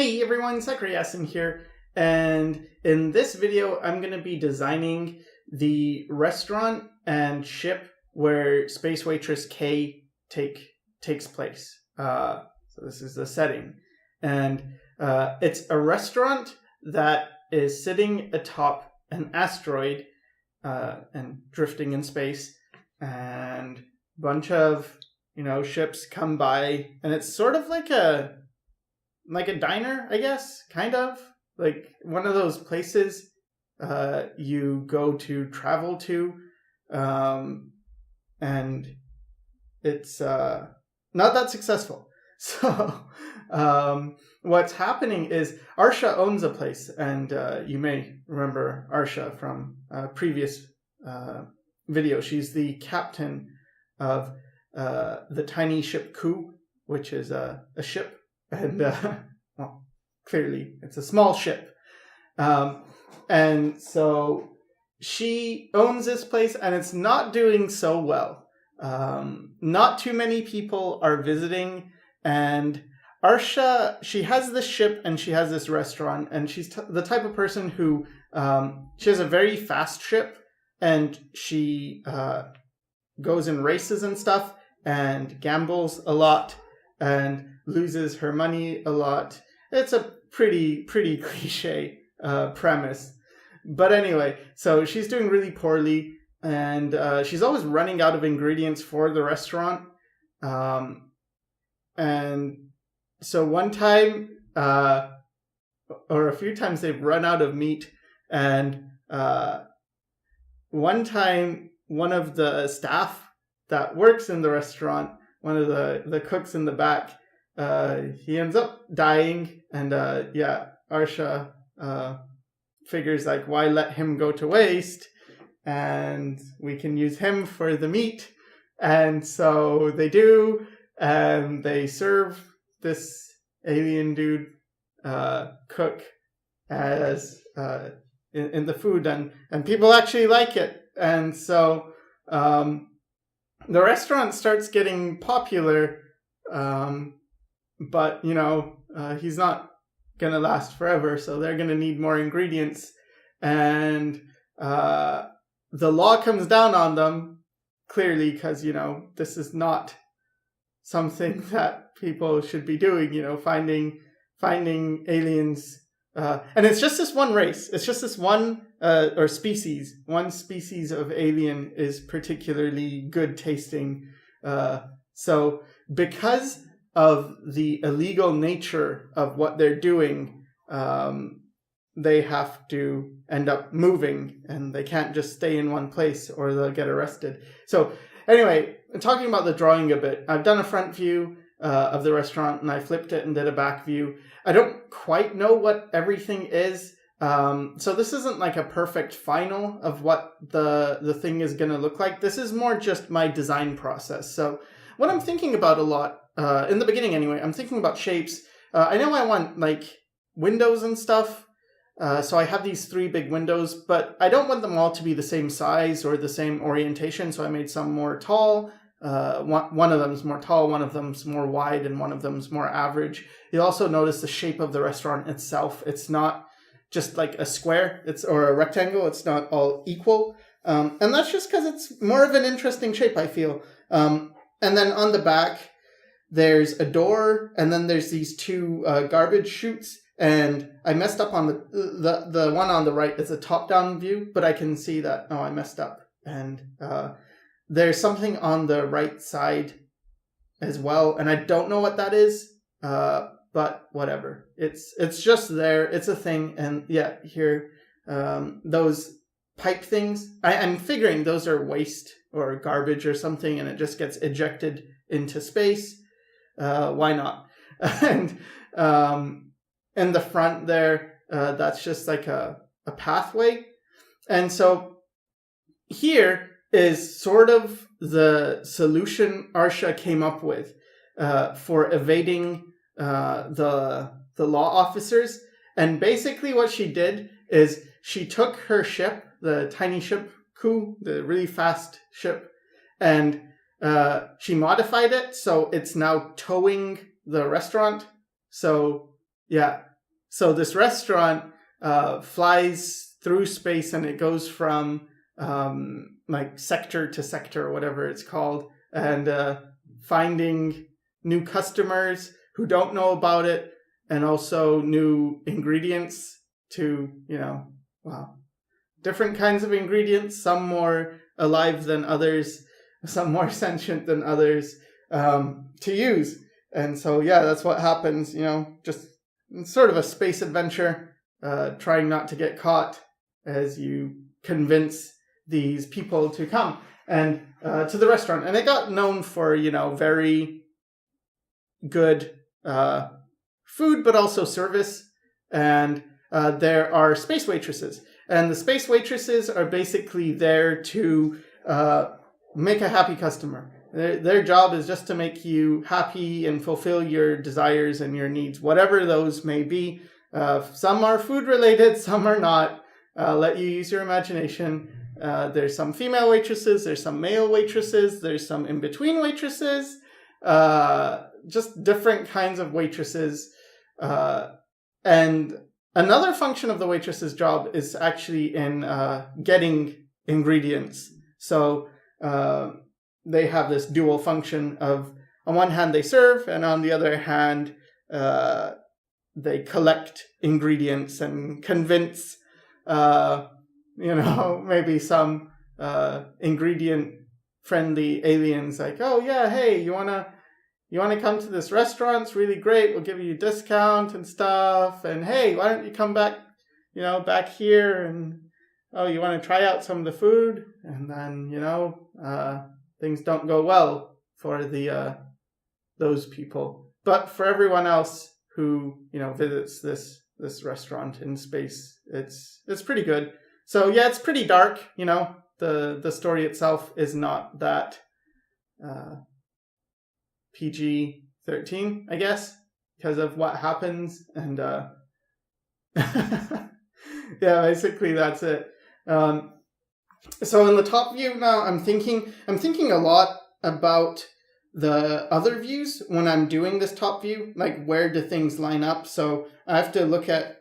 Hey everyone, Sycra here, and in this video I'm going to be designing the restaurant and ship where Space Waitress K takes place. So this is the setting, and it's a restaurant that is sitting atop an asteroid and drifting in space, and a bunch of ships come by, and it's sort of like a diner, I guess, kind of like one of those places you go to travel to, and it's not that successful. So what's happening is Arsha owns a place, and you may remember Arsha from a previous video. She's the captain of the Tiny Ship Kuu, which is a ship. And, well, clearly it's a small ship. And so she owns this place, and it's not doing so well. Not too many people are visiting, and Arsha, she has this ship and she has this restaurant, and she's the type of person who, she has a very fast ship, and she goes in races and stuff, and gambles a lot, and loses her money a lot. It's a pretty cliche premise. But anyway, so she's doing really poorly, and she's always running out of ingredients for the restaurant. And so one time, or a few times, they've run out of meat. And one time, one of the staff that works in the restaurant, one of the cooks in the back, he ends up dying, and Arsha figures like, why let him go to waste, and we can use him for the meat. And so they do, and they serve this alien dude cook as in the food, and people actually like it. And so the restaurant starts getting popular, but, he's not going to last forever, so they're going to need more ingredients. And the law comes down on them, clearly, because, this is not something that people should be doing, finding aliens. And it's just this one race. It's just this one, or species. One species of alien is particularly good tasting. So because of the illegal nature of what they're doing, they have to end up moving, and they can't just stay in one place or they'll get arrested. So anyway, talking about the drawing a bit, I've done a front view of the restaurant, and I flipped it and did a back view. I don't quite know what everything is, so this isn't like a perfect final of what the thing is going to look like. This is more just my design process. So what I'm thinking about a lot, in the beginning anyway, I'm thinking about shapes. I know I want like windows and stuff, so I have these 3 big windows, but I don't want them all to be the same size or the same orientation, so I made some more tall. One of them's more tall, one of them's more wide, and one of them's more average. You'll also notice the shape of the restaurant itself. It's not just like a square or a rectangle. It's not all equal. And that's just because it's more of an interesting shape, I feel. And then on the back, there's a door, and then there's these 2 garbage chutes. And I messed up on the one on the right. It's a top-down view, but I can see that, I messed up. And there's something on the right side as well, and I don't know what that is, but whatever. It's just there. It's a thing, and yeah, here, those pipe things, I'm figuring those are waste or garbage or something, and it just gets ejected into space. Why not? And in the front there, that's just like a pathway. And so here is sort of the solution Arsha came up with for evading the law officers. And basically what she did is she took her ship, the Tiny Ship Kuu, the really fast ship, and she modified it so it's now towing the restaurant. So yeah, So this restaurant flies through space, and it goes from like sector to sector, or whatever it's called, and finding new customers who don't know about it, and also new ingredients to, different kinds of ingredients, some more alive than others, some more sentient than others, to use. And so, yeah, that's what happens, just sort of a space adventure, trying not to get caught as you convince these people to come and to the restaurant. And it got known for, very good food, but also service. And there are space waitresses. And the space waitresses are basically there to make a happy customer. Their job is just to make you happy and fulfill your desires and your needs, whatever those may be. Some are food related, some are not. Let you use your imagination. There's some female waitresses, there's some male waitresses, there's some in-between waitresses, just different kinds of waitresses. And another function of the waitress's job is actually in getting ingredients. So they have this dual function of, on one hand, they serve, and on the other hand, they collect ingredients and convince, maybe some ingredient-friendly aliens like, oh yeah, hey, you wanna come to this restaurant? It's really great. We'll give you a discount and stuff. And hey, why don't you come back, back here? And oh, you want to try out some of the food? And then, things don't go well for those people. But for everyone else who, visits this restaurant in space, it's pretty good. So yeah, it's pretty dark. The story itself is not that PG-13, I guess, because of what happens. And yeah, basically that's it. So in the top view now, I'm thinking a lot about the other views when I'm doing this top view, like where do things line up. So I have to look at,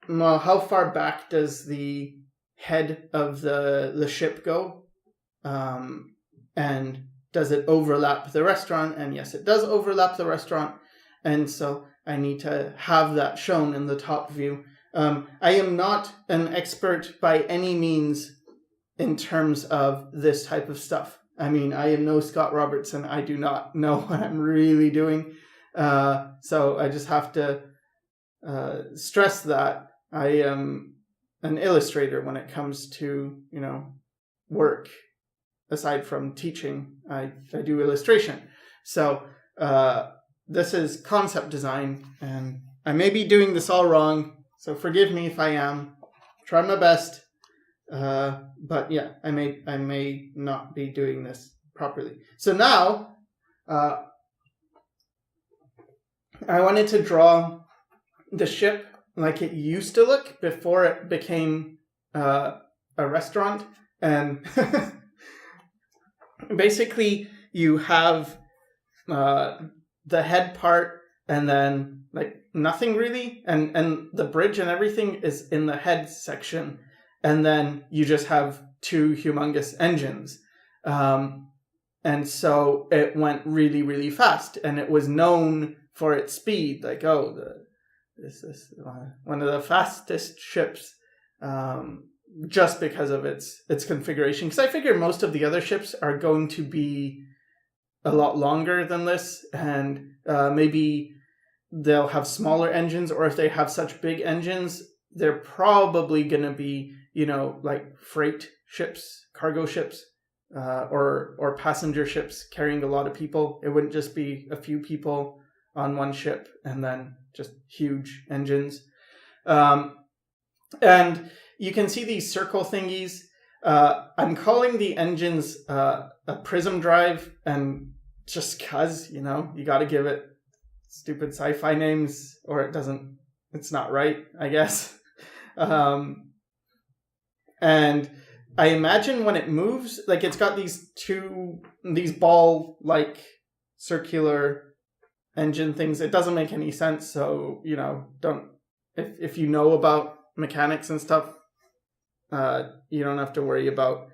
how far back does the head of the ship go? And does it overlap the restaurant? And yes, it does overlap the restaurant. And so I need to have that shown in the top view. I am not an expert by any means in terms of this type of stuff. I mean, I am no Scott Robertson. I do not know what I'm really doing. So I just have to stress that I am an illustrator when it comes to, work. Aside from teaching, I do illustration. So this is concept design, and I may be doing this all wrong, so forgive me if I am. Try my best. But yeah, I may not be doing this properly. So now, I wanted to draw the ship like it used to look before it became a restaurant. And basically you have the head part, and then like nothing really, and the bridge and everything is in the head section. And then you just have two humongous engines. And so it went really, really fast. And it was known for its speed. Like, this is one of the fastest ships, just because of its configuration. Because I figure most of the other ships are going to be a lot longer than this. And maybe they'll have smaller engines. Or if they have such big engines, they're probably going to be, like freight ships, cargo ships, or passenger ships carrying a lot of people. It wouldn't just be a few people on one ship and then just huge engines. And you can see these circle thingies. I'm calling the engines a prism drive, and just cause, you got to give it stupid sci-fi names or it's not right, I guess. And I imagine when it moves, like it's got these ball-like circular engine things. It doesn't make any sense, so, don't if you know about mechanics and stuff, you don't have to worry about,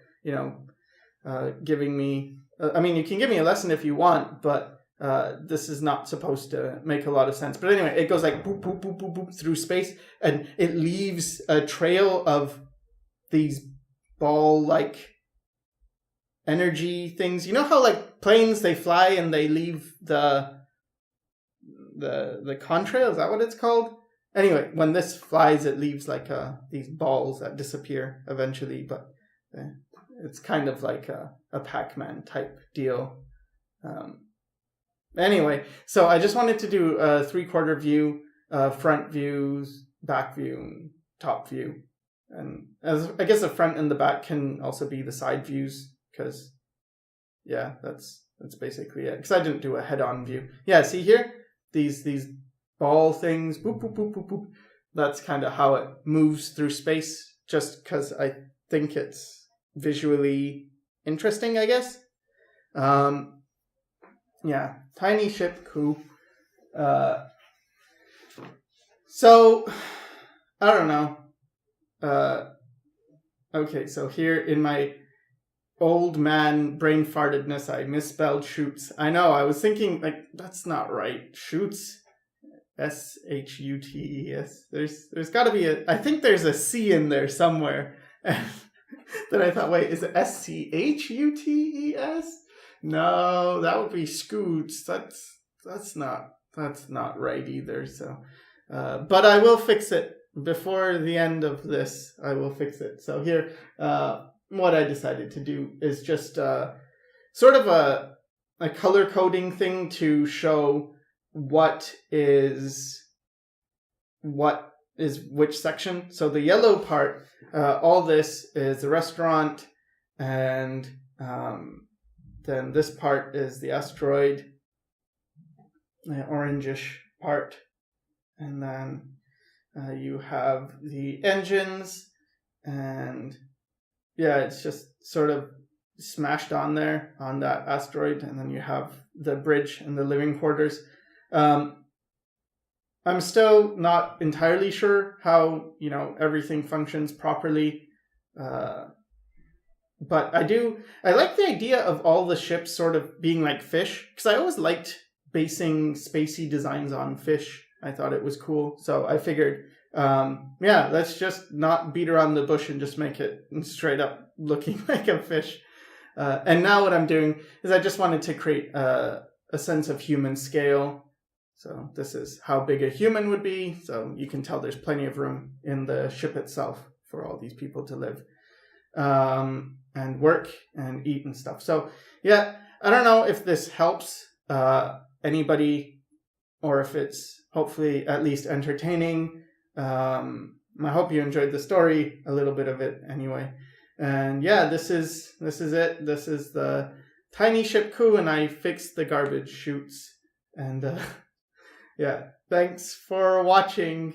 giving me... I mean, you can give me a lesson if you want, but this is not supposed to make a lot of sense. But anyway, it goes like boop, boop, boop, boop, boop through space, and it leaves a trail of these ball-like energy things. You know how like planes, they fly and they leave the contrail? Is that what it's called? Anyway, when this flies, it leaves like these balls that disappear eventually, but it's kind of like a Pac-Man type deal. Anyway, so I just wanted to do a 3/4 view, front views, back view, and top view. And as I guess the front and the back can also be the side views, because yeah, that's basically it. Because I didn't do a head-on view. Yeah, see here? These ball things, boop, boop, boop, boop, boop. That's kind of how it moves through space, just because I think it's visually interesting, I guess. Yeah, Tiny Ship Kuu. So, I don't know. Okay, so here in my old man brain fartedness, I misspelled shoots. I know, I was thinking, like, that's not right. Shoots. S-H-U-T-E-S. There's got to be I think there's a C in there somewhere. Then I thought, wait, is it S-C-H-U-T-E-S? No, that would be scoots. That's not right either. So, but I will fix it before the end of this. I will fix it. So here, what I decided to do is just sort of a color coding thing to show what is which section. So the yellow part, all this is the restaurant, and then this part is the asteroid, the orangish part, and then you have the engines, and yeah, it's just sort of smashed on there on that asteroid, and then you have the bridge and the living quarters. I'm still not entirely sure how, everything functions properly. But I like the idea of all the ships sort of being like fish, because I always liked basing spacey designs on fish. I thought it was cool. So I figured, let's just not beat around the bush and just make it straight up looking like a fish. And now what I'm doing is I just wanted to create a sense of human scale. So this is how big a human would be. So you can tell there's plenty of room in the ship itself for all these people to live and work and eat and stuff. So yeah, I don't know if this helps anybody, or if it's hopefully at least entertaining. I hope you enjoyed the story, a little bit of it anyway. And yeah, this is it. This is the Tiny Ship Kuu, and I fixed the garbage chutes. And yeah, thanks for watching.